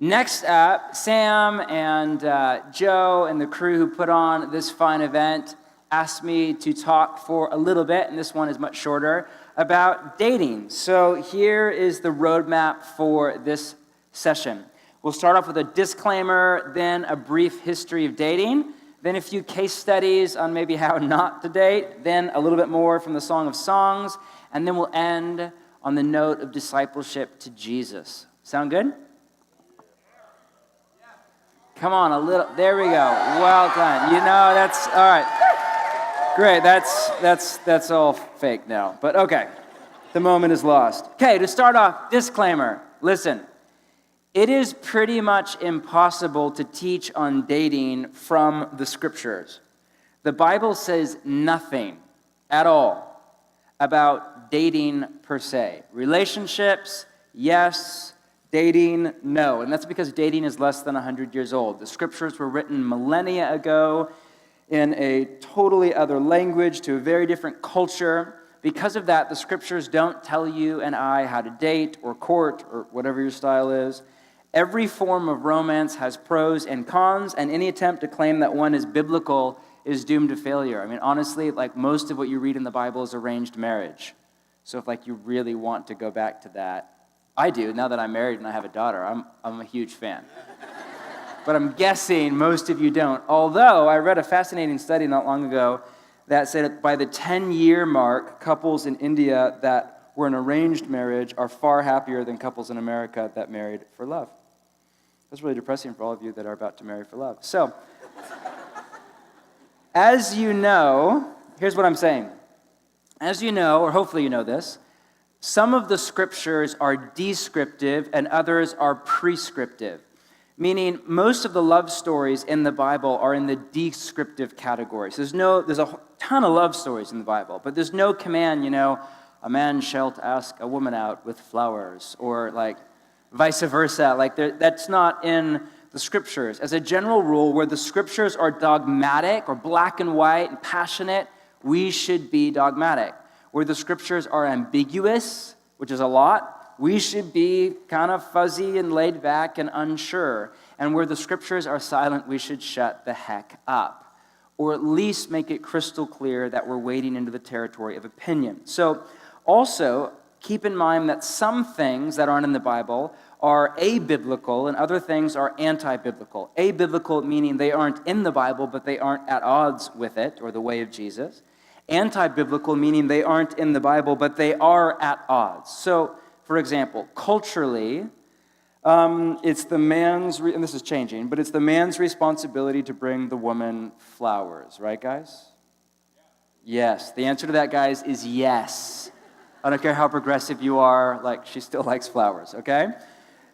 Next up, Sam and Joe and the crew who put on this fine event asked me to talk for a little bit, and this one is much shorter, about dating. So here is the roadmap for this session. We'll start off with a disclaimer, then a brief history of dating, then a few case studies on maybe how not to date, then a little bit more from the Song of Songs, and then we'll end on the note of discipleship to Jesus. Sound good? Come on, a little. There we go. Well done. You know, that's all right. Great. That's all fake now. But okay, the moment is lost. Okay, to start off, disclaimer. Listen, it is pretty much impossible to teach on dating from the scriptures. The Bible says nothing at all about dating per se. Relationships, yes. Dating, no. And that's because dating is less than 100 years old. The scriptures were written millennia ago in a totally other language to a very different culture. Because of that, the scriptures don't tell you and I how to date or court or whatever your style is. Every form of romance has pros and cons, and any attempt to claim that one is biblical is doomed to failure. I mean, honestly, like most of what you read in the Bible is arranged marriage. So if you really want to go back to that, I do, now that I'm married and I have a daughter. I'm a huge fan. But I'm guessing most of you don't. Although I read a fascinating study not long ago that said that by the 10-year mark, couples in India that were in arranged marriage are far happier than couples in America that married for love. That's really depressing for all of you that are about to marry for love. So, as you know, here's what I'm saying. As you know, or hopefully you know this, some of the scriptures are descriptive and others are prescriptive, meaning most of the love stories in the Bible are in the descriptive category. So there's a ton of love stories in the Bible, but there's no command, a man shall ask a woman out with flowers, or vice versa. That's not in the scriptures. As a general rule, where the scriptures are dogmatic or black and white and passionate, we should be dogmatic. Where the scriptures are ambiguous, which is a lot, we should be kind of fuzzy and laid back and unsure. And where the scriptures are silent, we should shut the heck up. Or at least make it crystal clear that we're wading into the territory of opinion. So also, keep in mind that some things that aren't in the Bible are abiblical and other things are anti-biblical. Abiblical meaning they aren't in the Bible, but they aren't at odds with it or the way of Jesus. Anti-biblical, meaning they aren't in the Bible, but they are at odds. So, for example, culturally, it's the man's, and this is changing, but it's the man's responsibility to bring the woman flowers, right, guys? Yes. The answer to that, guys, is yes. I don't care how progressive you are, she still likes flowers, okay?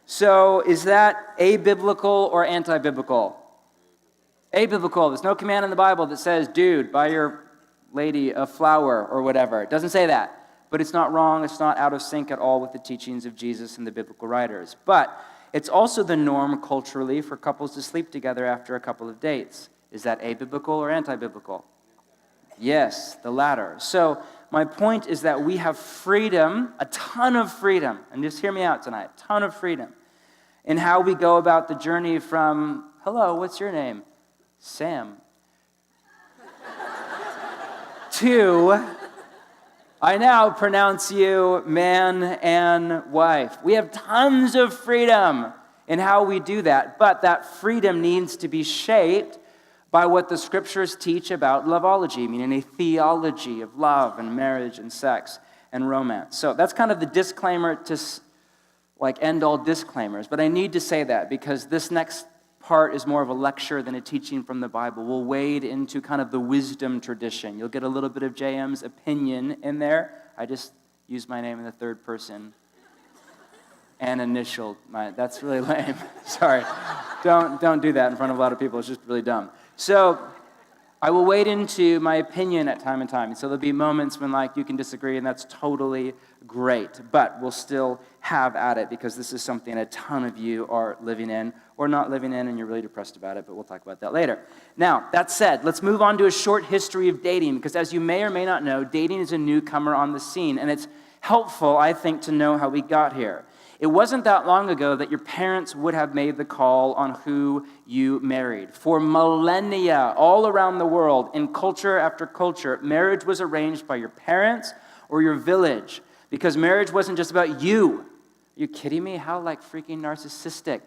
So, is that abiblical or anti-biblical? Abiblical. There's no command in the Bible that says, dude, buy your lady a flower or whatever. It doesn't say that. But it's not wrong. It's not out of sync at all with the teachings of Jesus and the biblical writers. But it's also the norm culturally for couples to sleep together after a couple of dates. Is that abiblical or anti-biblical? Yes, the latter. So my point is that we have freedom, a ton of freedom, and just hear me out tonight, a ton of freedom in how we go about the journey from, hello, what's your name? Sam. To, I now pronounce you man and wife. We have tons of freedom in how we do that, but that freedom needs to be shaped by what the scriptures teach about loveology, meaning a theology of love and marriage and sex and romance. So that's kind of the disclaimer to end all disclaimers, but I need to say that because this next part is more of a lecture than a teaching from the Bible. We'll wade into kind of the wisdom tradition. You'll get a little bit of JM's opinion in there. I just used my name in the third person and initialed my. That's really lame. Sorry. Don't do that in front of a lot of people. It's just really dumb. So I will wade into my opinion at time and time. So there'll be moments when you can disagree, and that's totally great. But we'll still have at it because this is something a ton of you are living in or not living in, and you're really depressed about it, but we'll talk about that later. Now, that said, let's move on to a short history of dating, because as you may or may not know, dating is a newcomer on the scene, and helpful, I think, to know how we got here. It wasn't that long ago that your parents would have made the call on who you married. For millennia, all around the world, in culture after culture, marriage was arranged by your parents or your village, because marriage wasn't just about you. Are you kidding me? How freaking narcissistic.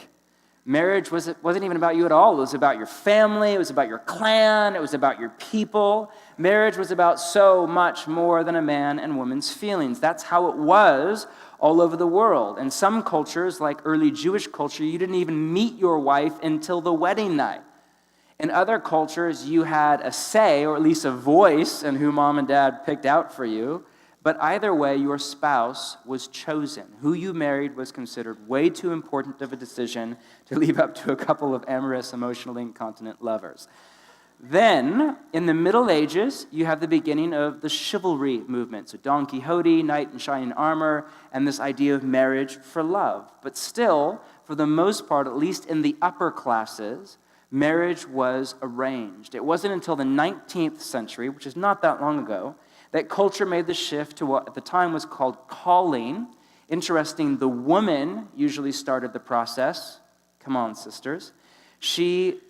Marriage wasn't even about you at all. It was about your family. It was about your clan. It was about your people. Marriage was about so much more than a man and woman's feelings. That's how it was all over the world. In some cultures, like early Jewish culture, you didn't even meet your wife until the wedding night. In other cultures, you had a say, or at least a voice, in who mom and dad picked out for you. But either way, your spouse was chosen. Who you married was considered way too important of a decision to leave up to a couple of amorous, emotionally incontinent lovers. Then, in the Middle Ages, you have the beginning of the chivalry movement. So Don Quixote, knight in shining armor, and this idea of marriage for love. But still, for the most part, at least in the upper classes, marriage was arranged. It wasn't until the 19th century, which is not that long ago, that culture made the shift to what at the time was called calling. Interesting, the woman usually started the process. Come on, sisters. She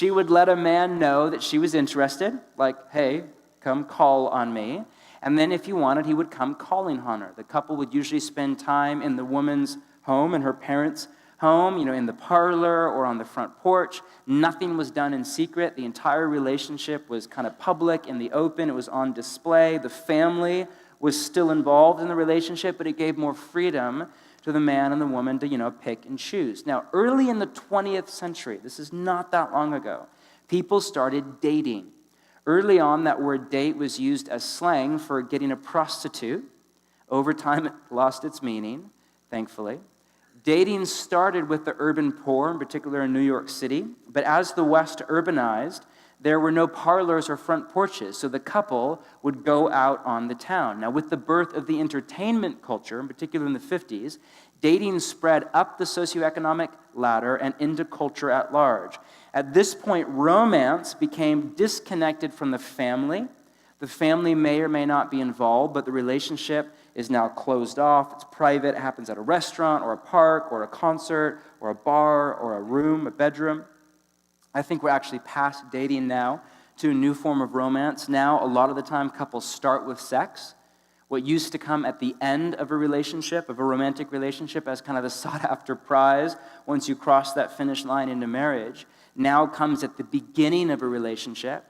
would let a man know that she was interested, like, hey, come call on me. And then if he wanted, he would come calling on her. The couple would usually spend time in the woman's home, in her parents' home, in the parlor or on the front porch. Nothing was done in secret. The entire relationship was kind of public, in the open. It was on display. The family was still involved in the relationship, but it gave more freedom to the man and the woman to, pick and choose. Now, early in the 20th century, this is not that long ago, people started dating. Early on, that word date was used as slang for getting a prostitute. Over time, it lost its meaning, thankfully. Dating started with the urban poor, in particular in New York City, but as the West urbanized, there were no parlors or front porches, so the couple would go out on the town. Now, with the birth of the entertainment culture, in particular in the 50s, dating spread up the socioeconomic ladder and into culture at large. At this point, romance became disconnected from the family. The family may or may not be involved, but the relationship is now closed off. It's private. It happens at a restaurant or a park or a concert or a bar or a room, a bedroom. I think we're actually past dating now to a new form of romance. Now, a lot of the time, couples start with sex. What used to come at the end of a relationship, of a romantic relationship, as kind of the sought-after prize once you cross that finish line into marriage, now comes at the beginning of a relationship.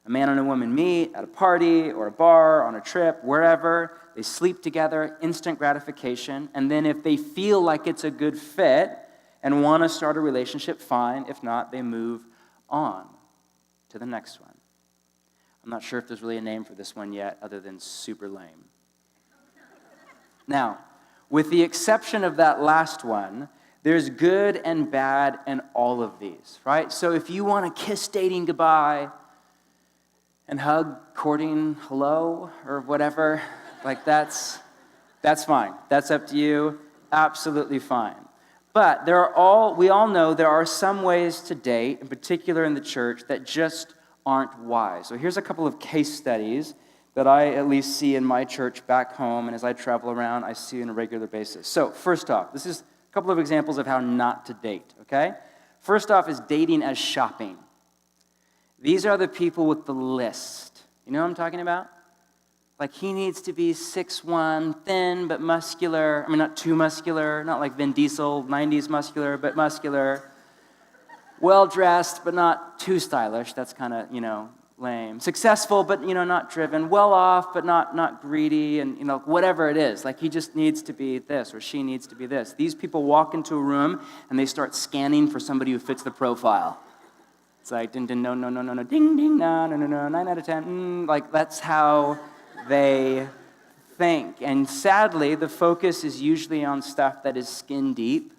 A man and a woman meet at a party or a bar, on a trip, wherever. They sleep together, instant gratification. And then if they feel like it's a good fit and want to start a relationship, fine. If not, they move on to the next one. I'm not sure if there's really a name for this one yet other than super lame. Now, with the exception of that last one, there's good and bad in all of these, right? So if you want to kiss dating goodbye and hug courting hello or whatever, that's fine. That's up to you. Absolutely fine. But we all know there are some ways to date, in particular in the church, that just aren't wise. So here's a couple of case studies that I at least see in my church back home, and as I travel around, I see on a regular basis. So first off, this is a couple of examples of how not to date, okay? First off is dating as shopping. These are the people with the list. You know what I'm talking about? Like, he needs to be 6'1", thin but muscular. I mean, not too muscular, not like Vin Diesel, 90s muscular, but muscular. Well-dressed, but not too stylish. That's kind of, lame. Successful, but, not driven. Well-off, but not greedy, and, whatever it is. Like, he just needs to be this, or she needs to be this. These people walk into a room, and they start scanning for somebody who fits the profile. It's like, ding, ding, no, ding, ding, no, 9 out of 10. That's how they think. And sadly, the focus is usually on stuff that is skin deep,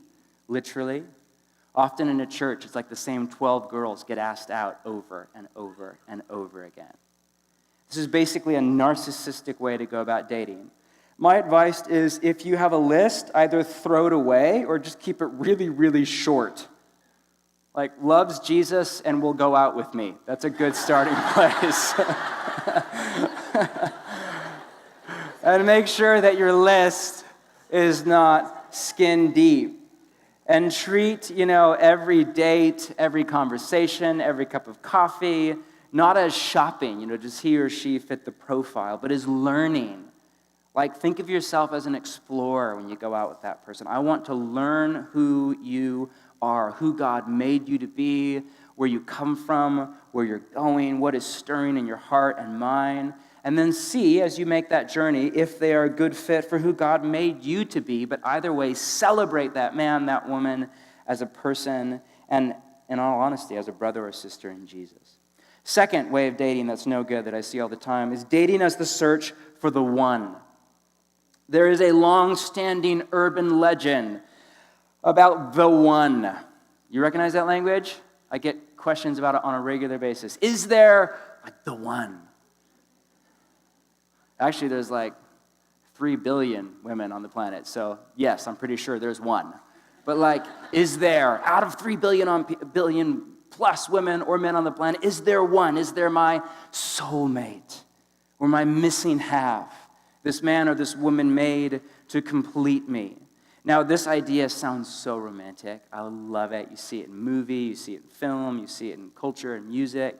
literally. Often in a church, it's like the same 12 girls get asked out over and over and over again. This is basically a narcissistic way to go about dating. My advice is, if you have a list, either throw it away or just keep it really, really short. Like, loves Jesus and will go out with me. That's a good starting place. And make sure that your list is not skin deep. And treat, every date, every conversation, every cup of coffee, not as shopping, does he or she fit the profile, but as learning. Like, think of yourself as an explorer when you go out with that person. I want to learn who you are, who God made you to be, where you come from, where you're going, what is stirring in your heart and mind. And then see, as you make that journey, if they are a good fit for who God made you to be. But either way, celebrate that man, that woman, as a person, and in all honesty, as a brother or sister in Jesus. Second way of dating that's no good that I see all the time is dating as the search for the one. There is a long-standing urban legend about the one. You recognize that language? I get questions about it on a regular basis. Is there the one? Actually, there's 3 billion women on the planet. So, yes, I'm pretty sure there's one. But is there, out of 3 billion plus women or men on the planet, is there one? Is there my soulmate or my missing half? This man or this woman made to complete me. Now, this idea sounds so romantic. I love it. You see it in movie, you see it in film, you see it in culture and music.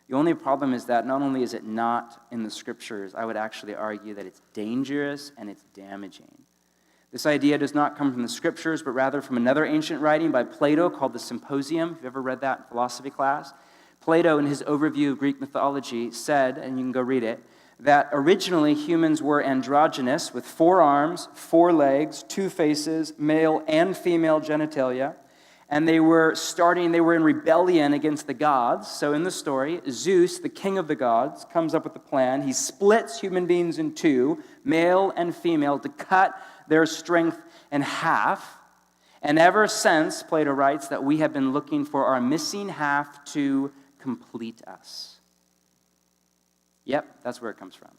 The only problem is that not only is it not in the scriptures, I would actually argue that it's dangerous and it's damaging. This idea does not come from the scriptures, but rather from another ancient writing by Plato called the Symposium. If you've ever read that in philosophy class, Plato, in his overview of Greek mythology, said, and you can go read it, that originally humans were androgynous with 4 arms, 4 legs, 2 faces, male and female genitalia. And they were in rebellion against the gods. So in the story, Zeus, the king of the gods, comes up with a plan. He splits human beings in 2, male and female, to cut their strength in half. And ever since, Plato writes, that we have been looking for our missing half to complete us. Yep, that's where it comes from.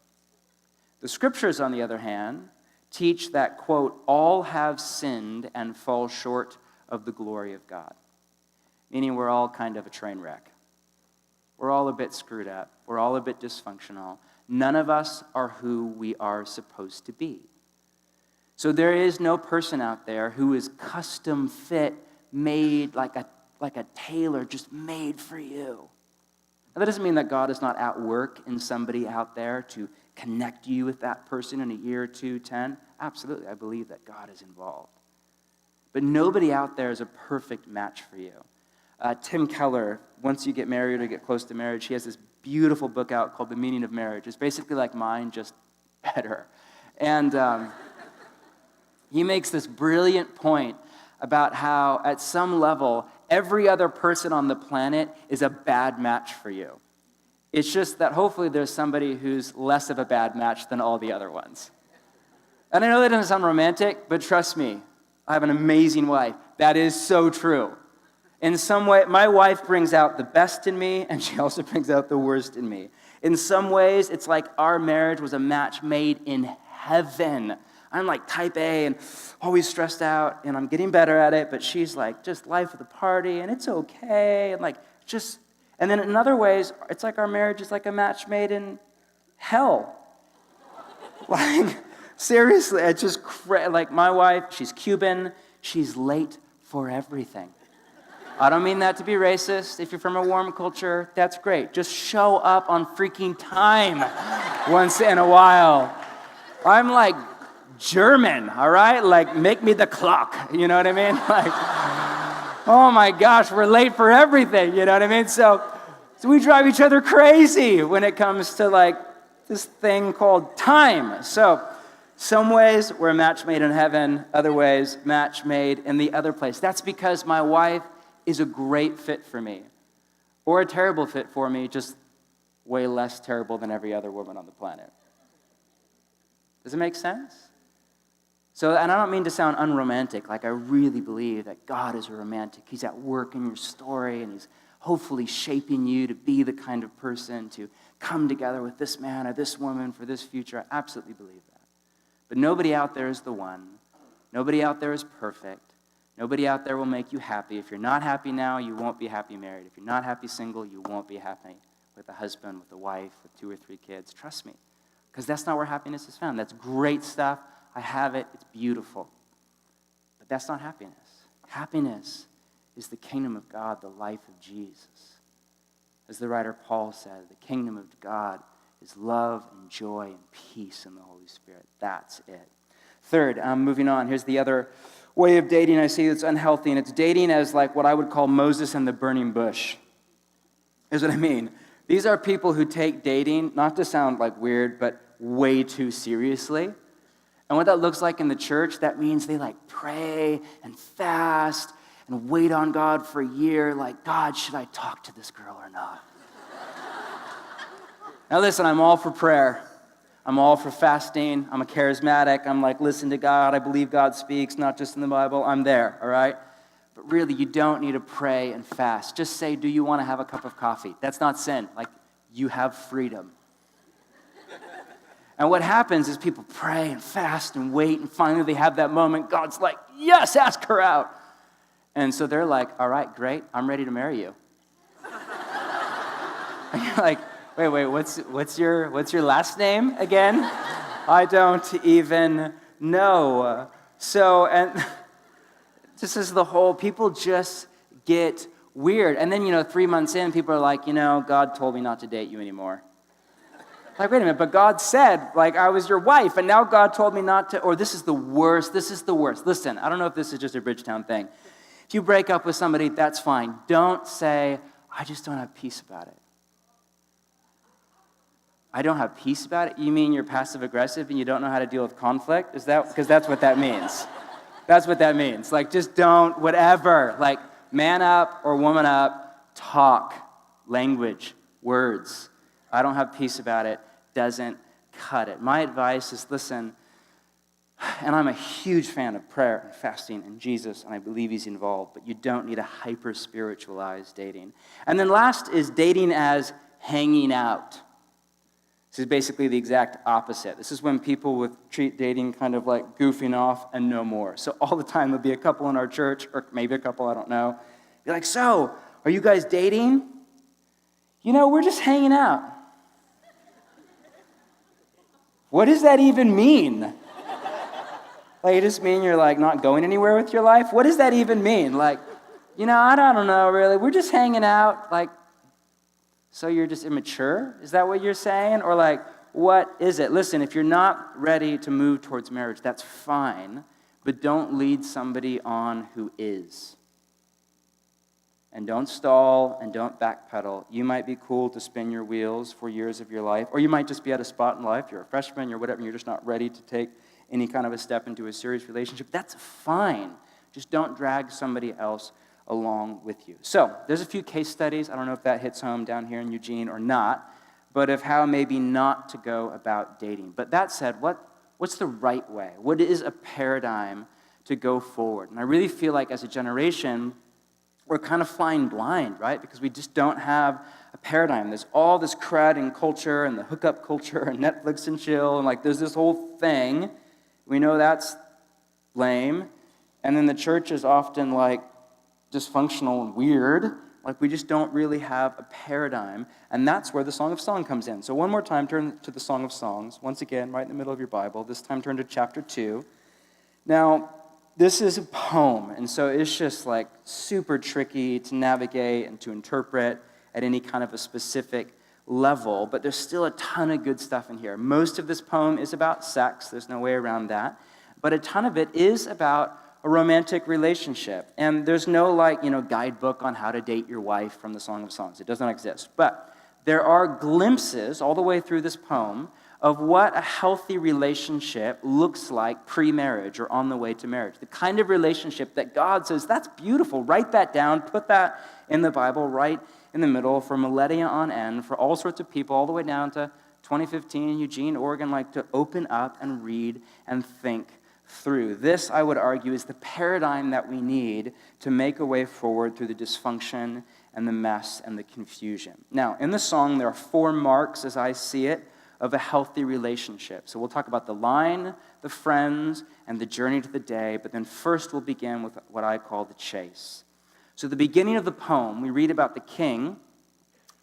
The scriptures, on the other hand, teach that, quote, all have sinned and fall short of the glory of God. Meaning we're all kind of a train wreck. We're all a bit screwed up. We're all a bit dysfunctional. None of us are who we are supposed to be. So there is no person out there who is custom fit, made like a tailor, just made for you. Now, that doesn't mean that God is not at work in somebody out there to connect you with that person in a year or 2, 10. Absolutely, I believe that God is involved. But nobody out there is a perfect match for you. Tim Keller, once you get married or get close to marriage, he has this beautiful book out called The Meaning of Marriage. It's basically like mine, just better. And he makes this brilliant point about how, at some level, every other person on the planet is a bad match for you. It's just that hopefully there's somebody who's less of a bad match than all the other ones. And I know that doesn't sound romantic, but trust me, I have an amazing wife. That is so true. In some way, my wife brings out the best in me, and she also brings out the worst in me. In some ways, it's like our marriage was a match made in heaven. I'm like type A and always stressed out, and I'm getting better at it, but she's like just life of the party, and it's okay, and and then in other ways, it's like our marriage is like a match made in hell. Seriously, it's just like my wife, she's Cuban, she's late for everything. I don't mean that to be racist. If you're from a warm culture, that's great. Just show up on freaking time once in a while. I'm like German, all right? Make me the clock, you know what I mean? Oh my gosh, we're late for everything, you know what I mean? So we drive each other crazy when it comes to this thing called time. So some ways we're a match made in heaven, other ways match made in the other place. That's because my wife is a great fit for me, or a terrible fit for me, just way less terrible than every other woman on the planet. Does it make sense? So, and I don't mean to sound unromantic, I really believe that God is a romantic. He's at work in your story, and he's hopefully shaping you to be the kind of person to come together with this man or this woman for this future. I absolutely believe that. But nobody out there is the one. Nobody out there is perfect. Nobody out there will make you happy. If you're not happy now, you won't be happy married. If you're not happy single, you won't be happy with a husband, with a wife, with 2 or 3 kids. Trust me. Because that's not where happiness is found. That's great stuff. I have it. It's beautiful. But that's not happiness. Happiness is the kingdom of God, the life of Jesus. As the writer Paul said, the kingdom of God is love and joy and peace in the Holy Spirit. That's it. Third, moving on, here's the other way of dating I see that's unhealthy, and it's dating as like what I would call Moses and the burning bush. Here's what I mean. These are people who take dating, not to sound like weird, but way too seriously. And what that looks like in the church, that means they like pray and fast and wait on God for a year, like, God, should I talk to this girl or not? Now listen, I'm all for prayer. I'm all for fasting. I'm a charismatic. I'm like, listen to God. I believe God speaks, not just in the Bible. I'm there, all right? But really, you don't need to pray and fast. Just say, do you want to have a cup of coffee? That's not sin. Like, you have freedom. And what happens is people pray and fast and wait, and finally they have that moment. God's like, yes, ask her out. And so they're like, all right, great. I'm ready to marry you. And you're like, wait, what's your last name again? I don't even know. So, and this is the whole, people just get weird. And then, 3 months in, people are like, God told me not to date you anymore. Like, wait a minute, but God said, like, I was your wife, and now God told me not to, or this is the worst. Listen, I don't know if this is just a Bridgetown thing. If you break up with somebody, that's fine. Don't say, I just don't have peace about it. I don't have peace about it? You mean you're passive-aggressive and you don't know how to deal with conflict? Is that, because that's what that means. That's what that means. Like, just don't, whatever. Like, man up or woman up, talk, language, words. I don't have peace about it. Doesn't cut it. My advice is, listen, and I'm a huge fan of prayer and fasting and Jesus, and I believe he's involved, but you don't need a hyper-spiritualized dating. And then last is dating as hanging out. This is basically the exact opposite. This is when people would treat dating kind of like goofing off and no more. So all the time there'll be a couple in our church, or maybe a couple, I don't know. Be like, so, are you guys dating? We're just hanging out. What does that even mean? Like, it just mean you're like not going anywhere with your life? What does that even mean? Like, I don't know really. We're just hanging out. Like, so you're just immature? Is that what you're saying? Or like, what is it? Listen, if you're not ready to move towards marriage, that's fine, but don't lead somebody on who is. And don't stall and don't backpedal. You might be cool to spin your wheels for years of your life, or you might just be at a spot in life, you're a freshman, you're whatever, and you're just not ready to take any kind of a step into a serious relationship. That's fine. Just don't drag somebody else along with you. So, there's a few case studies. I don't know if that hits home down here in Eugene or not, but of how maybe not to go about dating. But that said, what's the right way? What is a paradigm to go forward? And I really feel like as a generation, we're kind of flying blind, right? Because we just don't have a paradigm. There's all this crud and culture and the hookup culture and Netflix and chill, and like there's this whole thing. We know that's lame. And then the church is often like dysfunctional and weird. Like we just don't really have a paradigm. And that's where the Song of Songs comes in. So one more time, turn to the Song of Songs. Once again, right in the middle of your Bible. This time turn to chapter 2. Now, this is a poem, and so it's just like super tricky to navigate and to interpret at any kind of a specific level, but there's still a ton of good stuff in here. Most of this poem is about sex, there's no way around that, but a ton of it is about a romantic relationship, and there's no guidebook on how to date your wife from the Song of Songs. It does not exist, but there are glimpses all the way through this poem of what a healthy relationship looks like pre-marriage or on the way to marriage. The kind of relationship that God says, that's beautiful. Write that down. Put that in the Bible right in the middle for millennia on end, for all sorts of people, all the way down to 2015 in Eugene, Oregon, to open up and read and think through. This, I would argue, is the paradigm that we need to make a way forward through the dysfunction and the mess and the confusion. Now, in the song, there are 4 marks, as I see it, of a healthy relationship. So we'll talk about the line, the friends, and the journey to the day, but then first we'll begin with what I call the chase. So the beginning of the poem, we read about the king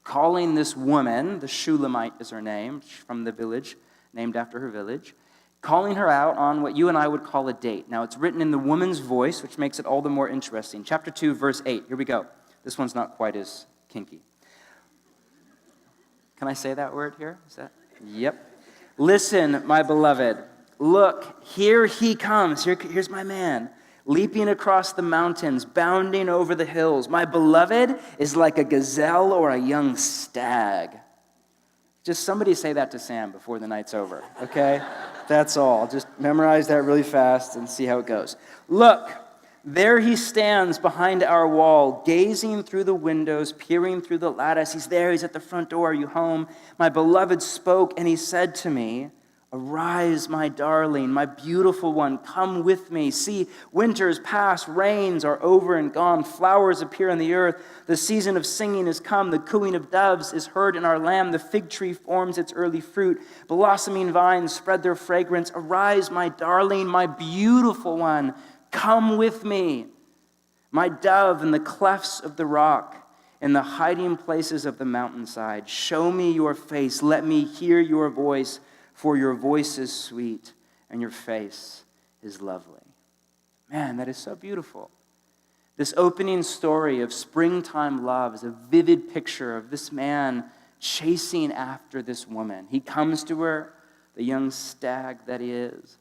calling this woman, the Shulamite is her name, from the village named after her village, calling her out on what you and I would call a date. Now, it's written in the woman's voice, which makes it all the more interesting. Chapter 2, verse 8. Here we go. This one's not quite as kinky. Can I say that word here? Is that? Yep. Listen, my beloved. Look, here he comes. Here's my man. Leaping across the mountains, bounding over the hills. My beloved is like a gazelle or a young stag. Just somebody say that to Sam before the night's over, okay? That's all. Just memorize that really fast and see how it goes. Look, there he stands behind our wall, gazing through the windows, peering through the lattice. He's there. He's at the front door. Are you home? My beloved spoke, and he said to me, arise, my darling, my beautiful one, come with me. See, winter's past, rains are over and gone, flowers appear on the earth, the season of singing is come, the cooing of doves is heard in our land, the fig tree forms its early fruit, blossoming vines spread their fragrance. Arise, my darling, my beautiful one, come with me. My dove in the clefts of the rock, in the hiding places of the mountainside, show me your face, let me hear your voice, for your voice is sweet and your face is lovely. Man, that is so beautiful. This opening story of springtime love is a vivid picture of this man chasing after this woman. He comes to her, the young stag that he is,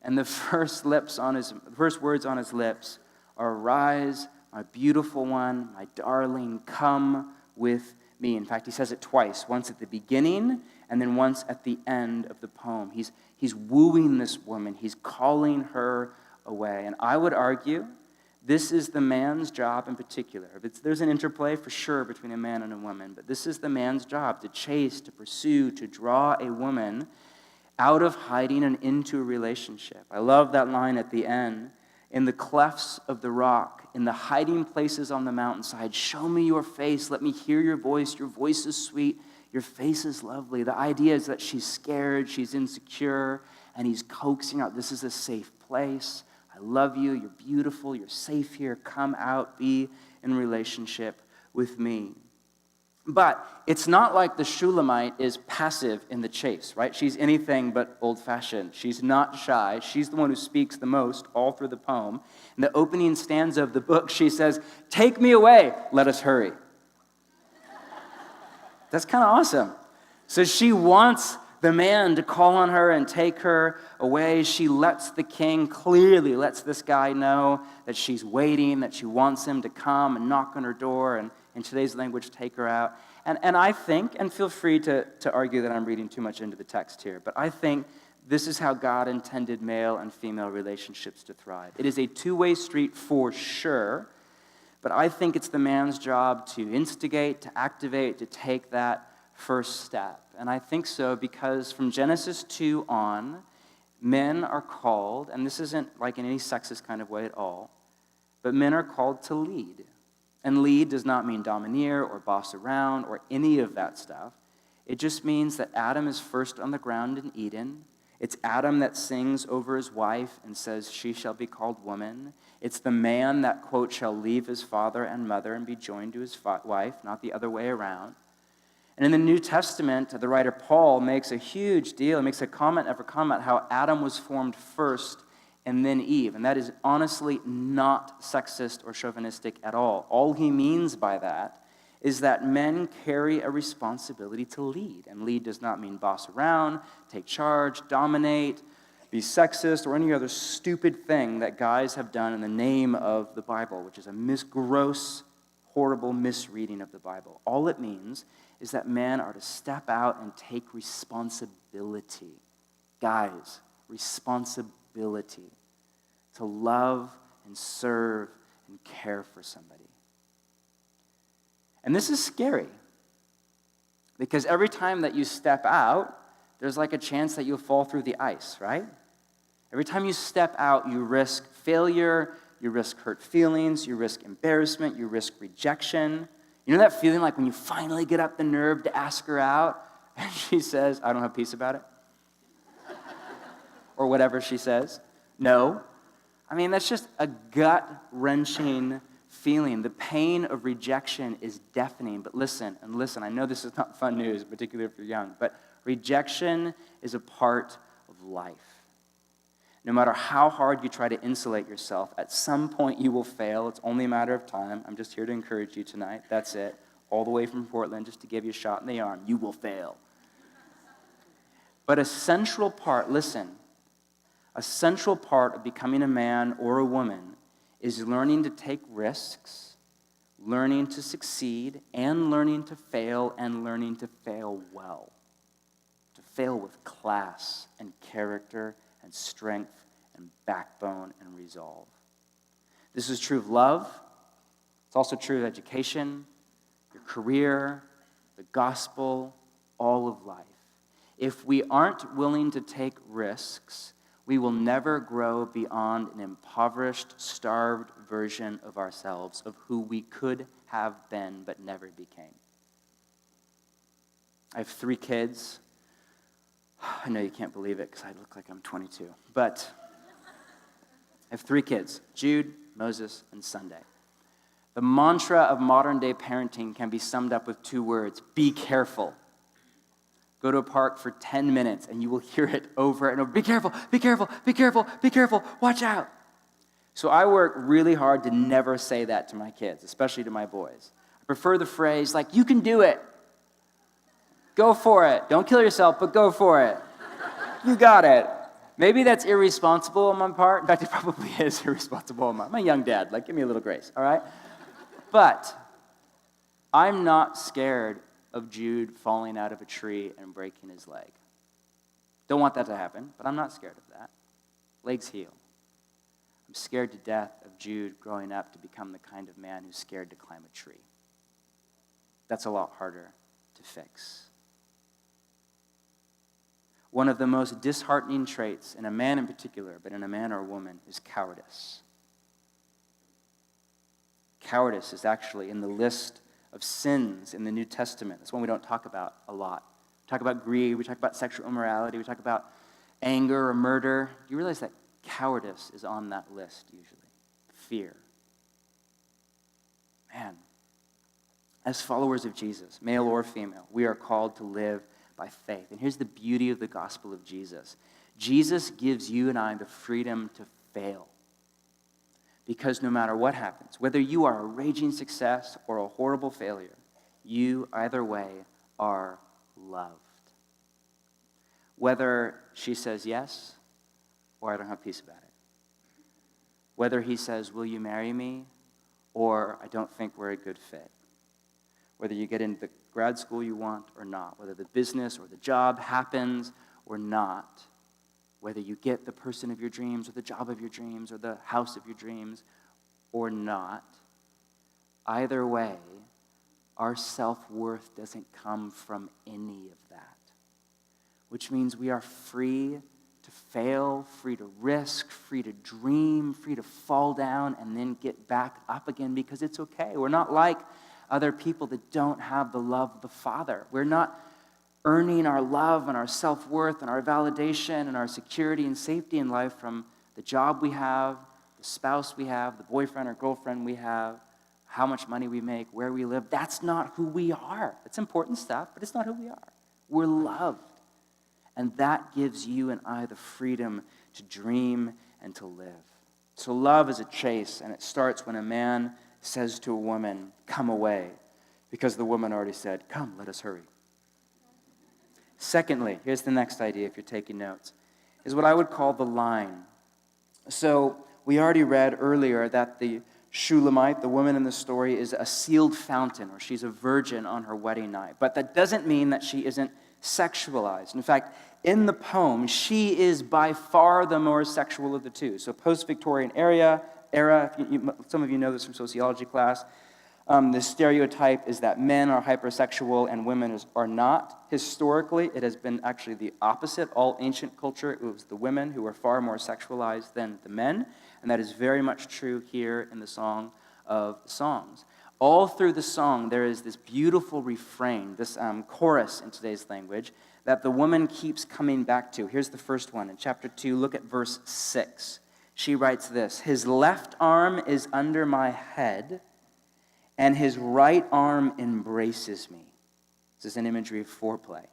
and the first words on his lips are, arise, my beautiful one, my darling, come with me. In fact, he says it twice, once at the beginning and then once at the end of the poem. He's wooing this woman. He's calling her away. And I would argue this is the man's job in particular. There's an interplay for sure between a man and a woman, but this is the man's job, to chase, to pursue, to draw a woman out of hiding and into a relationship. I love that line at the end. In the clefts of the rock, in the hiding places on the mountainside, show me your face, let me hear your voice is sweet, your face is lovely. The idea is that she's scared, she's insecure, and he's coaxing out, this is a safe place, I love you, you're beautiful, you're safe here, come out, be in relationship with me. But it's not like the Shulamite is passive in the chase, right? She's anything but old-fashioned. She's not shy. She's the one who speaks the most all through the poem. In the opening stanza of the book, she says, take me away, let us hurry. That's kind of awesome. So she wants the man to call on her and take her away. She lets the king, clearly lets this guy know that she's waiting, that she wants him to come and knock on her door and, in today's language, take her out. And I think, and feel free to argue that I'm reading too much into the text here, but I think this is how God intended male and female relationships to thrive. It is a two-way street for sure, but I think it's the man's job to instigate, to activate, to take that first step. And I think so because from Genesis 2 on, men are called, and this isn't like in any sexist kind of way at all, but men are called to lead. And lead does not mean domineer or boss around or any of that stuff. It just means that Adam is first on the ground in Eden. It's Adam that sings over his wife and says, she shall be called woman. It's the man that, quote, shall leave his father and mother and be joined to his wife, not the other way around. And in the New Testament, the writer Paul makes a huge deal, makes a comment after comment how Adam was formed first and then Eve. And that is honestly not sexist or chauvinistic at all. All he means by that is that men carry a responsibility to lead. And lead does not mean boss around, take charge, dominate, be sexist, or any other stupid thing that guys have done in the name of the Bible, which is a gross, horrible misreading of the Bible. All it means is that men are to step out and take responsibility. Guys, responsibility to love and serve and care for somebody. And this is scary because every time that you step out, there's like a chance that you'll fall through the ice, right? Every time you step out, you risk failure, you risk hurt feelings, you risk embarrassment, you risk rejection. You know that feeling like when you finally get up the nerve to ask her out and she says, I don't have peace about it? Or whatever she says. No. I mean, that's just a gut-wrenching feeling. The pain of rejection is deafening. But listen, I know this is not fun news, particularly if you're young, but Rejection is a part of life. No matter how hard you try to insulate yourself, at some point you will fail. It's only a matter of time. I'm just here to encourage you tonight. That's it. All the way from Portland, just to give you a shot in the arm. You will fail. But a central part, listen, a central part of becoming a man or a woman is learning to take risks, learning to succeed, and learning to fail, and learning to fail well. To fail with class and character and strength and backbone and resolve. This is true of love. It's also true of education, your career, the gospel, all of life. If we aren't willing to take risks, we will never grow beyond an impoverished, starved version of ourselves, of who we could have been but never became. I have 3 kids. I know you can't believe it because I look like I'm 22. But I have 3 kids, Jude, Moses, and Sunday. The mantra of modern-day parenting can be summed up with 2 words: be careful. Go to a park for 10 minutes and you will hear it over and over. Be careful, be careful, be careful, be careful, watch out. So I work really hard to never say that to my kids, especially to my boys. I prefer the phrase like, you can do it. Go for it. Don't kill yourself, but go for it. You got it. Maybe that's irresponsible on my part. In fact, it probably is irresponsible on my part. I'm a young dad. Like, give me a little grace, all right? But I'm not scared of Jude falling out of a tree and breaking his leg. Don't want that to happen, but I'm not scared of that. Legs heal. I'm scared to death of Jude growing up to become the kind of man who's scared to climb a tree. That's a lot harder to fix. One of the most disheartening traits in a man in particular, but in a man or a woman, is cowardice. Cowardice is actually in the list of sins in the New Testament. That's one we don't talk about a lot. We talk about greed, we talk about sexual immorality, we talk about anger or murder. Do you realize that cowardice is on that list usually? Fear. Man, as followers of Jesus, male or female, we are called to live by faith. And here's the beauty of the gospel of Jesus. Jesus gives you and I the freedom to fail. Because no matter what happens, whether you are a raging success or a horrible failure, you, either way, are loved. Whether she says yes, or I don't have peace about it. Whether he says, will you marry me, or I don't think we're a good fit. Whether you get into the grad school you want or not. Whether the business or the job happens or not. Whether you get the person of your dreams or the job of your dreams or the house of your dreams or not, either way, our self-worth doesn't come from any of that. Which means we are free to fail, free to risk, free to dream, free to fall down and then get back up again because it's okay. We're not like other people that don't have the love of the Father. We're not earning our love and our self-worth and our validation and our security and safety in life from the job we have, the spouse we have, the boyfriend or girlfriend we have, how much money we make, where we live. That's not who we are. It's important stuff, but it's not who we are. We're loved. And that gives you and I the freedom to dream and to live. So love is a chase, and it starts when a man says to a woman, come away, because the woman already said, come, let us hurry. Secondly, here's the next idea if you're taking notes, is what I would call the line. So we already read earlier that the Shulamite, the woman in the story, is a sealed fountain, or she's a virgin on her wedding night. But that doesn't mean that she isn't sexualized. In fact, in the poem, she is by far the more sexual of the two. So post-Victorian era, some of you know this from sociology class, the stereotype is that men are hypersexual and women are not. Historically, it has been actually the opposite. All ancient culture, it was the women who were far more sexualized than the men, and that is very much true here in the Song of Songs. All through the song, there is this beautiful refrain, this chorus in today's language, that the woman keeps coming back to. Here's the first one. In chapter 2, look at verse 6. She writes this, his left arm is under my head, and his right arm embraces me. This is an imagery of foreplay.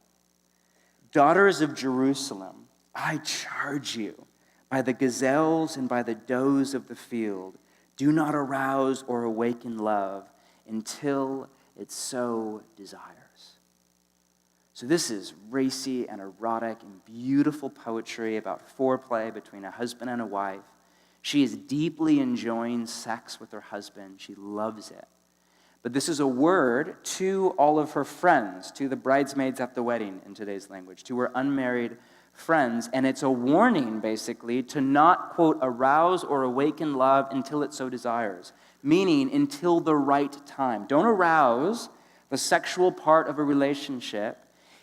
Daughters of Jerusalem, I charge you, by the gazelles and by the does of the field, do not arouse or awaken love until it so desires. So this is racy and erotic and beautiful poetry about foreplay between a husband and a wife. She is deeply enjoying sex with her husband. She loves it. But this is a word to all of her friends, to the bridesmaids at the wedding in today's language, to her unmarried friends. And it's a warning, basically, to not, quote, arouse or awaken love until it so desires, meaning until the right time. Don't arouse the sexual part of a relationship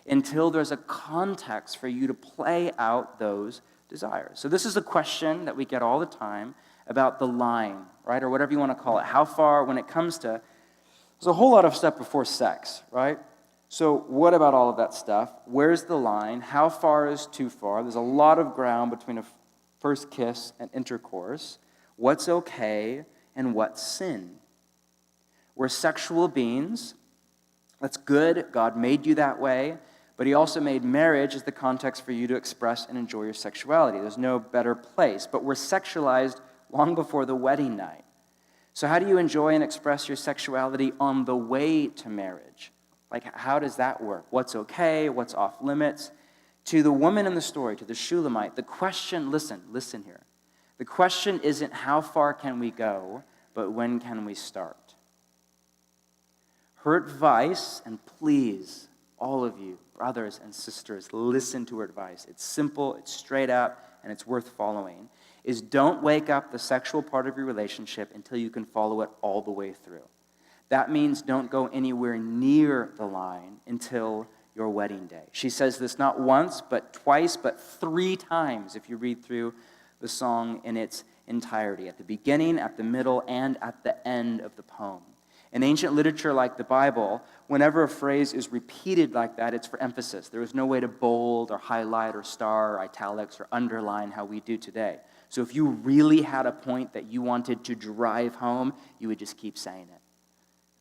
until there's a context for you to play out those desires. So this is a question that we get all the time about the line, right, or whatever you want to call it. How far, when it comes to, there's a whole lot of stuff before sex, right? So what about all of that stuff? Where's the line? How far is too far? There's a lot of ground between a first kiss and intercourse. What's okay and what's sin? We're sexual beings. That's good. God made you that way. But he also made marriage as the context for you to express and enjoy your sexuality. There's no better place. But we're sexualized long before the wedding night. So how do you enjoy and express your sexuality on the way to marriage? Like, how does that work? What's okay? What's off limits? To the woman in the story, to the Shulamite, the question, listen here. The question isn't how far can we go, but when can we start? Her advice, and please, all of you, brothers and sisters, listen to her advice. It's simple, it's straight up, and it's worth following, is don't wake up the sexual part of your relationship until you can follow it all the way through. That means don't go anywhere near the line until your wedding day. She says this not once, but twice, but 3 times if you read through the song in its entirety, at the beginning, at the middle, and at the end of the poem. In ancient literature like the Bible, whenever a phrase is repeated like that, it's for emphasis. There was no way to bold or highlight or star or italics or underline how we do today. So if you really had a point that you wanted to drive home, you would just keep saying it.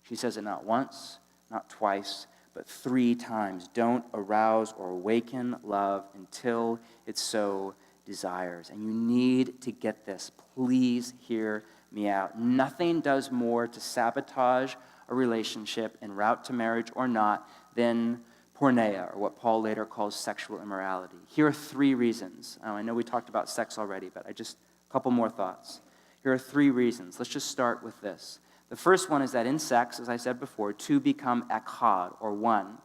She says it not once, not twice, but 3 times. Don't arouse or awaken love until it so desires. And you need to get this. Please hear me out. Nothing does more to sabotage a relationship en route to marriage or not than porneia, or what Paul later calls sexual immorality. Here are 3 reasons. I know we talked about sex already, but a couple more thoughts. Here are 3 reasons. Let's just start with this. The first one is that in sex, as I said before, 2 become echad, or one.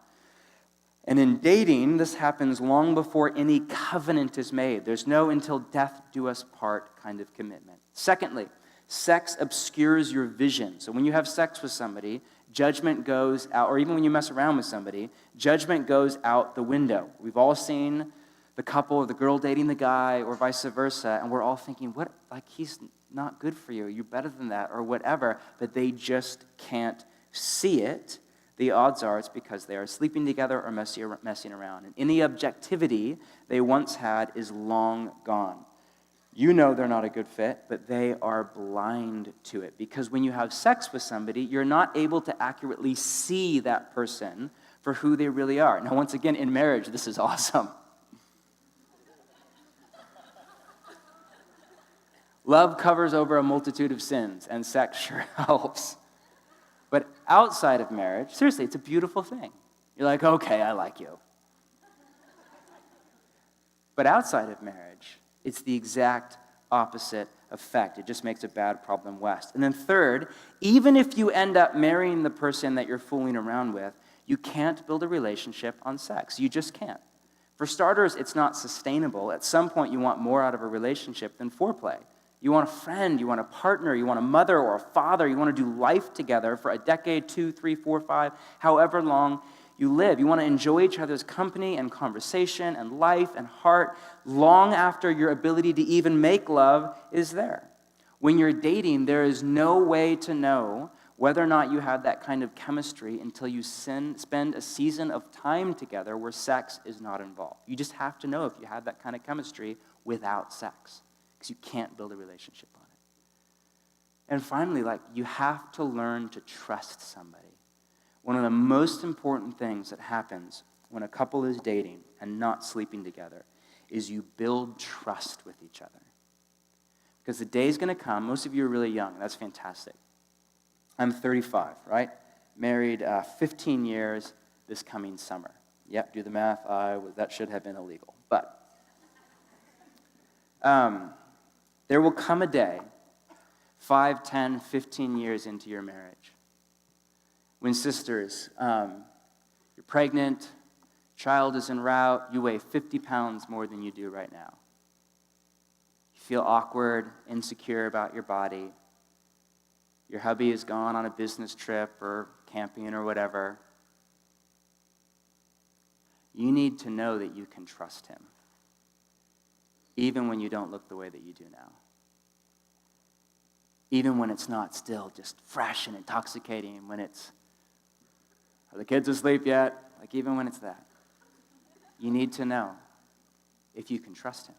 And in dating, this happens long before any covenant is made. There's no until death do us part kind of commitment. Secondly, sex obscures your vision. So when you have sex with somebody, judgment goes out, or even when you mess around with somebody, judgment goes out the window. We've all seen the couple or the girl dating the guy or vice versa, and we're all thinking, what, like he's not good for you, you're better than that, or whatever, but they just can't see it. The odds are it's because they are sleeping together or messing around. And any objectivity they once had is long gone. You know they're not a good fit, but they are blind to it. Because when you have sex with somebody, you're not able to accurately see that person for who they really are. Now, once again, in marriage, this is awesome. Love covers over a multitude of sins, and sex sure helps. But outside of marriage, seriously, it's a beautiful thing. You're like, okay, I like you. But outside of marriage, it's the exact opposite effect. It just makes a bad problem worse. And then third, even if you end up marrying the person that you're fooling around with, you can't build a relationship on sex. You just can't. For starters, it's not sustainable. At some point, you want more out of a relationship than foreplay. You want a friend, you want a partner, you want a mother or a father, you want to do life together for a decade, 2, 3, 4, 5, however long you live. You want to enjoy each other's company and conversation and life and heart long after your ability to even make love is there. When you're dating, there is no way to know whether or not you have that kind of chemistry until you spend a season of time together where sex is not involved. You just have to know if you have that kind of chemistry without sex, because you can't build a relationship on it. And finally, you have to learn to trust somebody. One of the most important things that happens when a couple is dating and not sleeping together is you build trust with each other. Because the day's going to come, most of you are really young, that's fantastic. I'm 35, right? Married 15 years this coming summer. Yep, do the math, that should have been illegal. But there will come a day, 5, 10, 15 years into your marriage, when sisters, you're pregnant, child is en route, you weigh 50 pounds more than you do right now. You feel awkward, insecure about your body. Your hubby is gone on a business trip or camping or whatever. You need to know that you can trust him, even when you don't look the way that you do now. Even when it's not still just fresh and intoxicating, when it's, are the kids asleep yet? Like even when it's that. You need to know if you can trust him.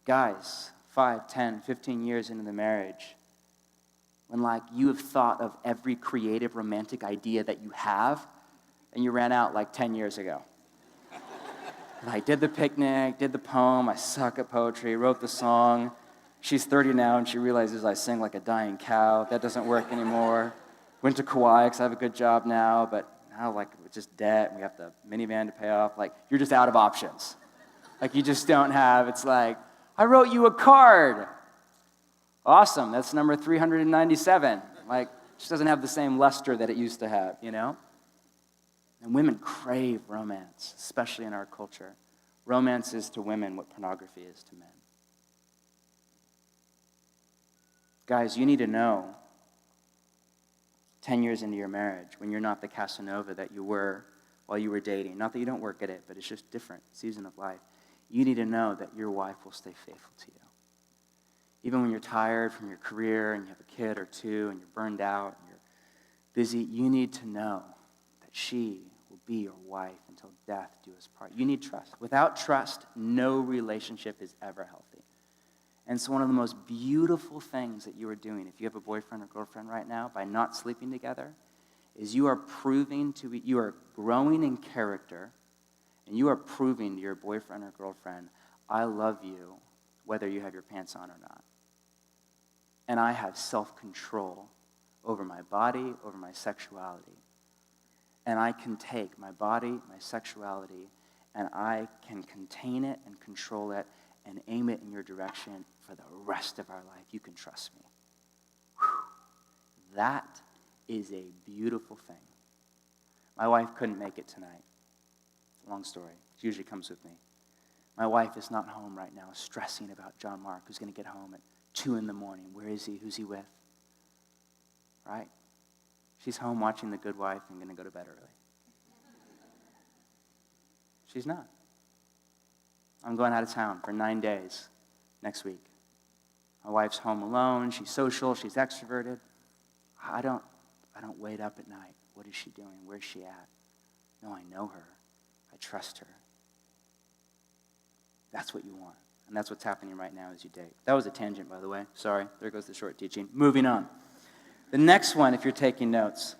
Guys, 5, 10, 15 years into the marriage, when like you have thought of every creative romantic idea that you have, and you ran out like 10 years ago. Like did the picnic, did the poem, I suck at poetry, wrote the song. She's 30 now and she realizes I sing like a dying cow. That doesn't work anymore. Went to Kauai because I have a good job now, but now like it's just debt and we have the minivan to pay off. Like you're just out of options. Like you just don't have, it's like, I wrote you a card. Awesome, that's number 397. Like, it just doesn't have the same luster that it used to have, you know? And women crave romance, especially in our culture. Romance is to women what pornography is to men. Guys, you need to know 10 years into your marriage when you're not the Casanova that you were while you were dating. Not that you don't work at it, but it's just different season of life. You need to know that your wife will stay faithful to you. Even when you're tired from your career and you have a kid or two and you're burned out and you're busy, you need to know that she will be your wife until death do us part. You need trust. Without trust, no relationship is ever healthy. And so one of the most beautiful things that you are doing, if you have a boyfriend or girlfriend right now, by not sleeping together, is you are growing in character, and you are proving to your boyfriend or girlfriend, I love you, whether you have your pants on or not. And I have self-control over my body, over my sexuality. And I can take my body, my sexuality, and I can contain it and control it and aim it in your direction for the rest of our life. You can trust me. Whew. That is a beautiful thing. My wife couldn't make it tonight. Long story. She usually comes with me. My wife is not home right now, stressing about John Mark, who's going to get home at 2 a.m. Where is he? Who's he with? Right? She's home watching The Good Wife and going to go to bed early. She's not. I'm going out of town for 9 days next week. My wife's home alone. She's social. She's extroverted. I don't wait up at night. What is she doing? Where's she at? No, I know her. I trust her. That's what you want. And that's what's happening right now as you date. That was a tangent, by the way. Sorry. There goes the short teaching. Moving on. The next one, if you're taking notes,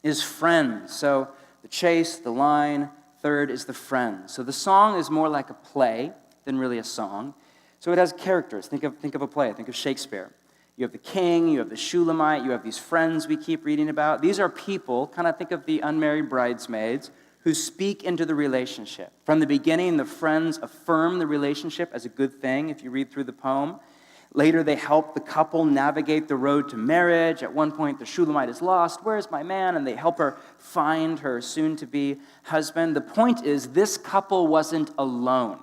is friends. So the chase, the line. Third is the friends. So the song is more like a play than really a song. So it has characters. Think of a play. Think of Shakespeare. You have the king, you have the Shulamite, you have these friends we keep reading about. These are people, kind of think of the unmarried bridesmaids, who speak into the relationship. From the beginning, the friends affirm the relationship as a good thing, if you read through the poem. Later, they help the couple navigate the road to marriage. At one point, the Shulamite is lost. Where's my man? And they help her find her soon-to-be husband. The point is, this couple wasn't alone.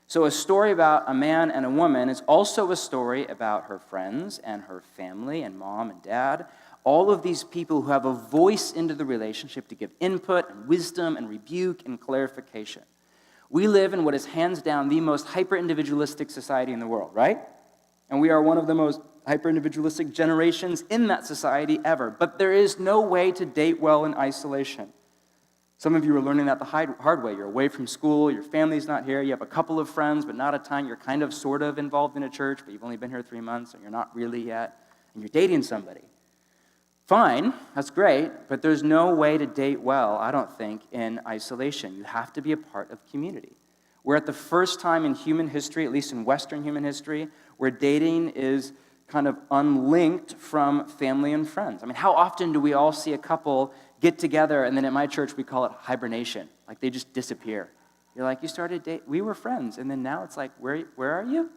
So a story about a man and a woman is also a story about her friends and her family and mom and dad. All of these people who have a voice into the relationship to give input and wisdom and rebuke and clarification. We live in what is hands down the most hyper-individualistic society in the world, right? And we are one of the most hyper-individualistic generations in that society ever. But there is no way to date well in isolation. Some of you are learning that the hard way. You're away from school, your family's not here, you have a couple of friends, but not a ton. You're kind of sort of involved in a church, but you've only been here 3 months, and you're not really yet. And you're dating somebody. Fine, that's great, but there's no way to date well, I don't think, in isolation. You have to be a part of community. We're at the first time in human history, at least in Western human history, where dating is kind of unlinked from family and friends. I mean, how often do we all see a couple get together, and then at my church we call it hibernation, like they just disappear. You're like, you started dating, we were friends, and then now it's like, where are you?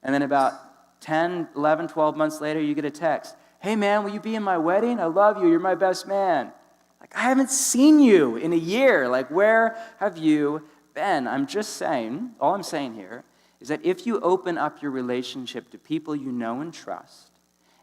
And then about 10, 11, 12 months later, you get a text. Hey man, will you be in my wedding? I love you, you're my best man. Like, I haven't seen you in a year. Like, where have you been? I'm just saying, all I'm saying here is that if you open up your relationship to people you know and trust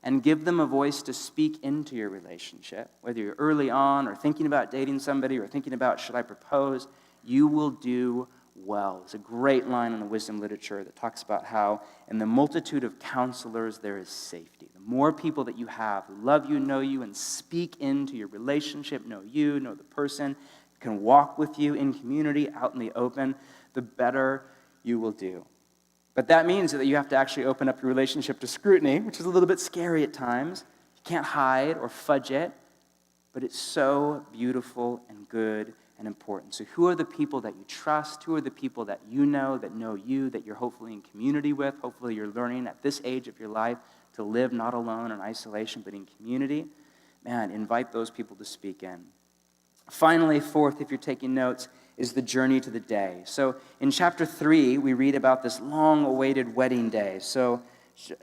and give them a voice to speak into your relationship, whether you're early on or thinking about dating somebody or thinking about should I propose, you will do well. It's a great line in the wisdom literature that talks about how in the multitude of counselors there is safety. The more people that you have who love you, know you, and speak into your relationship, know you, know the person, can walk with you in community, out in the open, the better you will do. But that means that you have to actually open up your relationship to scrutiny, which is a little bit scary at times. You can't hide or fudge it, but it's so beautiful and good and important. So who are the people that you trust? Who are the people that you know you, that you're hopefully in community with? Hopefully you're learning at this age of your life to live not alone in isolation, but in community. Man, invite those people to speak in. Finally, fourth, if you're taking notes, is the journey to the day. So in chapter 3, we read about this long-awaited wedding day. So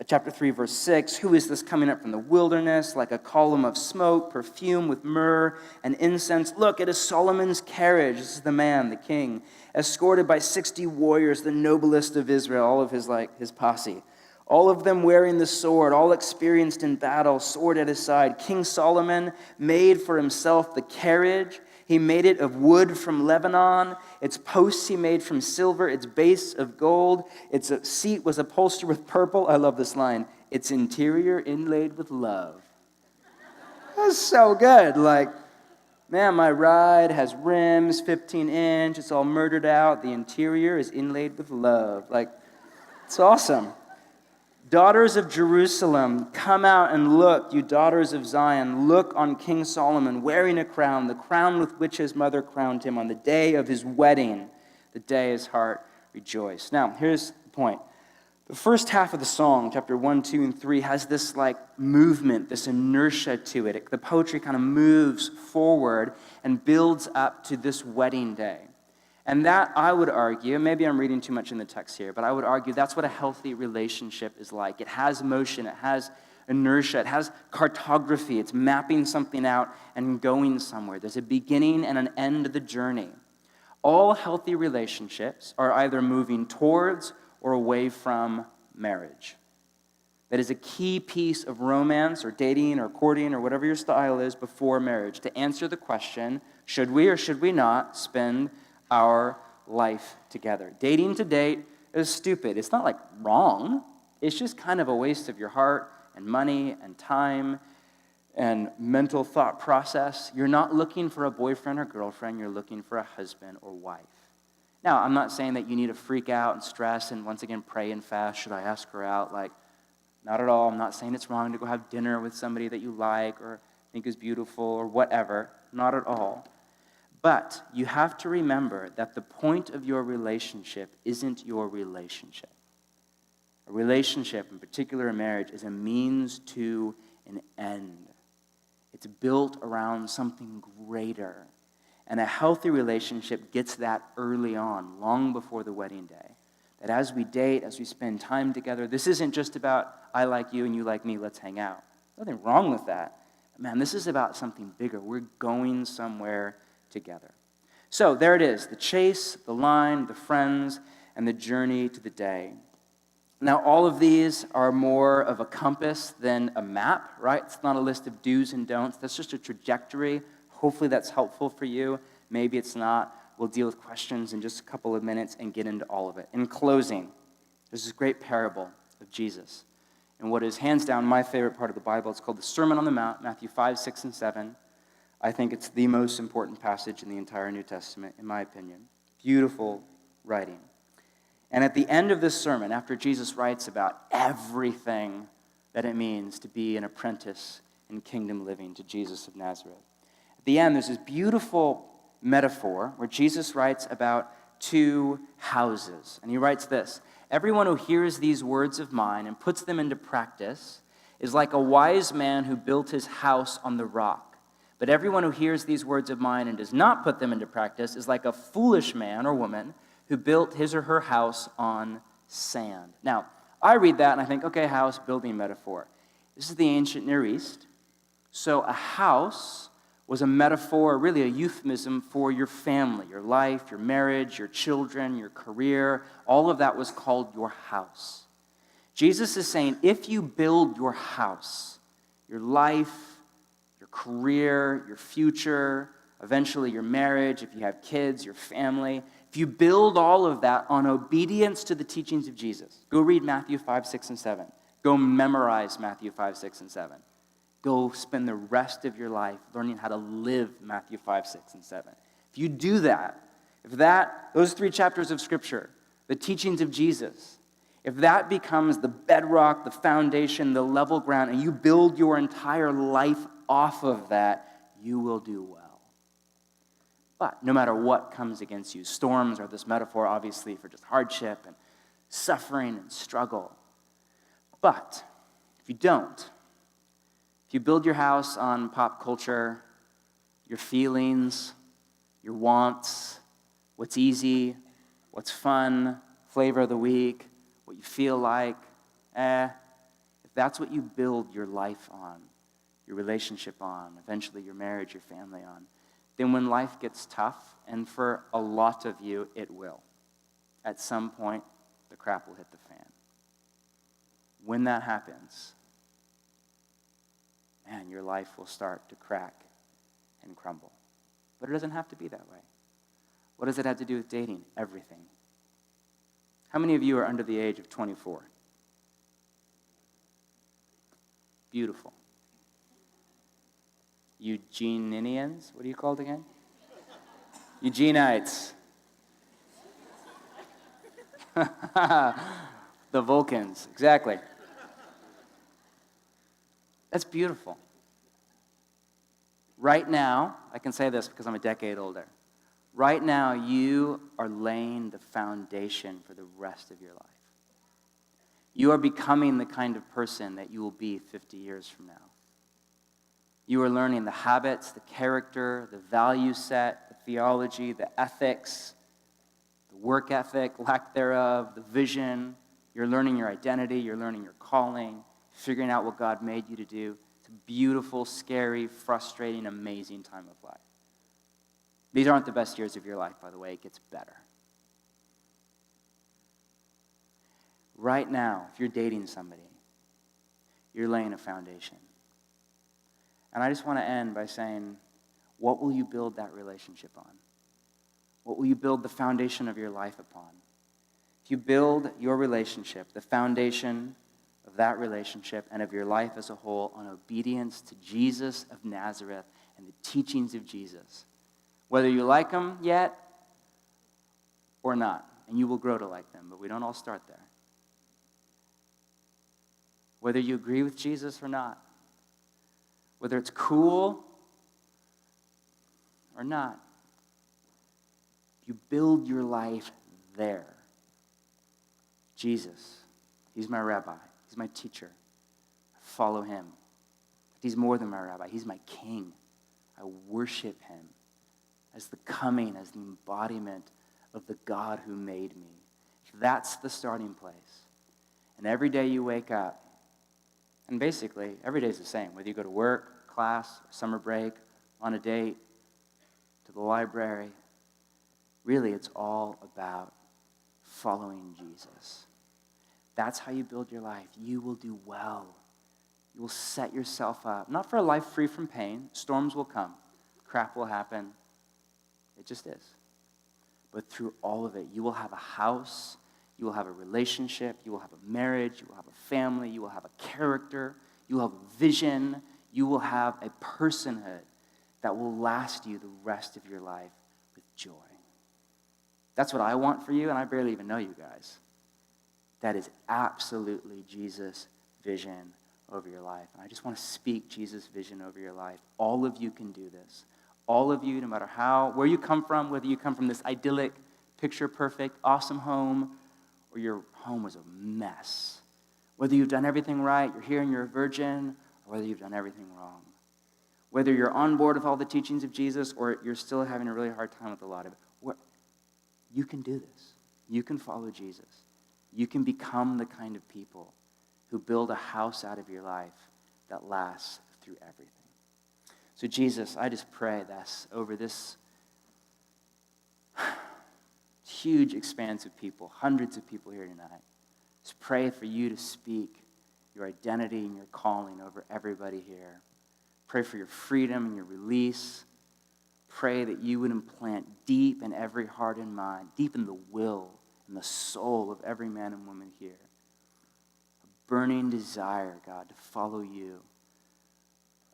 chapter 3, verse 6, who is this coming up from the wilderness, like a column of smoke, perfume with myrrh and incense? Look, it is Solomon's carriage. This is the man, the king, escorted by 60 warriors, the noblest of Israel, all of his posse. All of them wearing the sword, all experienced in battle, sword at his side. King Solomon made for himself the carriage. He made it of wood from Lebanon. Its posts he made from silver, its base of gold. Its seat was upholstered with purple. I love this line. Its interior inlaid with love. That's so good. Like, man, my ride has rims, 15-inch. It's all murdered out. The interior is inlaid with love. Like, it's awesome. Daughters of Jerusalem, come out and look, you daughters of Zion. Look on King Solomon wearing a crown, the crown with which his mother crowned him on the day of his wedding, the day his heart rejoiced. Now, here's the point. The first half of the song, chapter 1, 2, and 3, has this like movement, this inertia to it. The poetry kind of moves forward and builds up to this wedding day. And that, I would argue, maybe I'm reading too much in the text here, but I would argue that's what a healthy relationship is like. It has motion, it has inertia, it has cartography. It's mapping something out and going somewhere. There's a beginning and an end to the journey. All healthy relationships are either moving towards or away from marriage. That is a key piece of romance or dating or courting or whatever your style is before marriage, to answer the question, should we or should we not spend our life together? Dating to date is stupid. It's not like wrong. It's just kind of a waste of your heart and money and time and mental thought process. You're not looking for a boyfriend or girlfriend. You're looking for a husband or wife. Now, I'm not saying that you need to freak out and stress and once again pray and fast. Should I ask her out? Like, not at all. I'm not saying it's wrong to go have dinner with somebody that you like or think is beautiful or whatever. Not at all. But you have to remember that the point of your relationship isn't your relationship. A relationship, in particular a marriage, is a means to an end. It's built around something greater. And a healthy relationship gets that early on, long before the wedding day. That as we date, as we spend time together, this isn't just about I like you and you like me, let's hang out. Nothing wrong with that. Man, this is about something bigger. We're going somewhere together. So there it is, the chase, the line, the friends, and the journey to the day. Now, all of these are more of a compass than a map, right? It's not a list of do's and don'ts. That's just a trajectory. Hopefully that's helpful for you. Maybe it's not. We'll deal with questions in just a couple of minutes and get into all of it. In closing, there's this great parable of Jesus. And what is hands down my favorite part of the Bible, it's called the Sermon on the Mount, Matthew 5, 6, and 7. I think it's the most important passage in the entire New Testament, in my opinion. Beautiful writing. And at the end of this sermon, after Jesus writes about everything that it means to be an apprentice and kingdom living to Jesus of Nazareth. At the end, there's this beautiful metaphor where Jesus writes about two houses. And he writes this: everyone who hears these words of mine and puts them into practice is like a wise man who built his house on the rock. But everyone who hears these words of mine and does not put them into practice is like a foolish man or woman who built his or her house on sand. Now, I read that and I think, okay, house, building metaphor. This is the ancient Near East. So a house was a metaphor, really a euphemism for your family, your life, your marriage, your children, your career. All of that was called your house. Jesus is saying, if you build your house, your life, your career, your future, eventually your marriage, if you have kids, your family, if you build all of that on obedience to the teachings of Jesus, go read Matthew 5, 6, and 7. Go memorize Matthew 5, 6, and 7. Go spend the rest of your life learning how to live Matthew 5, 6, and 7. If you do that, those 3 chapters of Scripture, the teachings of Jesus, if that becomes the bedrock, the foundation, the level ground, and you build your entire life off of that, you will do well. But no matter what comes against you, storms are this metaphor, obviously, for just hardship and suffering and struggle. But if you don't, if you build your house on pop culture, your feelings, your wants, what's easy, what's fun, flavor of the week, what you feel like, if that's what you build your life on, your relationship on, eventually your marriage, your family on, then when life gets tough, and for a lot of you, it will, at some point, the crap will hit the fan. When that happens, man, your life will start to crack and crumble. But it doesn't have to be that way. What does it have to do with dating? Everything. How many of you are under the age of 24? Beautiful. Eugenians? What are you called again? Eugenites. The Vulcans, exactly. That's beautiful. Right now, I can say this because I'm a decade older. Right now, you are laying the foundation for the rest of your life. You are becoming the kind of person that you will be 50 years from now. You are learning the habits, the character, the value set, the theology, the ethics, the work ethic, lack thereof, the vision. You're learning your identity. You're learning your calling, figuring out what God made you to do. It's a beautiful, scary, frustrating, amazing time of life. These aren't the best years of your life, by the way. It gets better. Right now, if you're dating somebody, you're laying a foundation. And I just want to end by saying, what will you build that relationship on? What will you build the foundation of your life upon? If you build your relationship, the foundation of that relationship and of your life as a whole on obedience to Jesus of Nazareth and the teachings of Jesus, whether you like them yet or not, and you will grow to like them, but we don't all start there. Whether you agree with Jesus or not, whether it's cool or not, you build your life there. Jesus, he's my rabbi. He's my teacher. I follow him. He's more than my rabbi. He's my king. I worship him as the coming, as the embodiment of the God who made me. That's the starting place. And every day you wake up, and basically every day is the same, whether you go to work, class, summer break, on a date, to the library, really it's all about following Jesus. That's how you build your life. You will do well. You will set yourself up, not for a life free from pain. Storms will come. Crap will happen. It just is. But through all of it, you will have a house, you will have a relationship, you will have a marriage, you will have a family, you will have a character, you will have a vision, you will have a personhood that will last you the rest of your life with joy. That's what I want for you, and I barely even know you guys. That is absolutely Jesus' vision over your life. And I just want to speak Jesus' vision over your life. All of you can do this. All of you, no matter where you come from, whether you come from this idyllic, picture-perfect, awesome home, or your home was a mess. Whether you've done everything right, you're here and you're a virgin, or whether you've done everything wrong. Whether you're on board with all the teachings of Jesus, or you're still having a really hard time with a lot of it, you can do this. You can follow Jesus. You can become the kind of people who build a house out of your life that lasts through everything. So Jesus, I just pray this over this huge expanse of people, hundreds of people here tonight. Just pray for you to speak your identity and your calling over everybody here. Pray for your freedom and your release. Pray that you would implant deep in every heart and mind, deep in the will and the soul of every man and woman here, a burning desire, God, to follow you,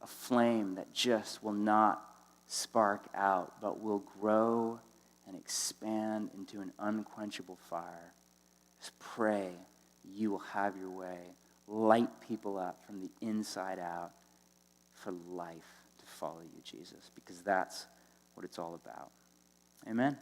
a flame that just will not spark out, but will grow and expand into an unquenchable fire. Just pray you will have your way. Light people up from the inside out for life to follow you, Jesus, because that's what it's all about. Amen.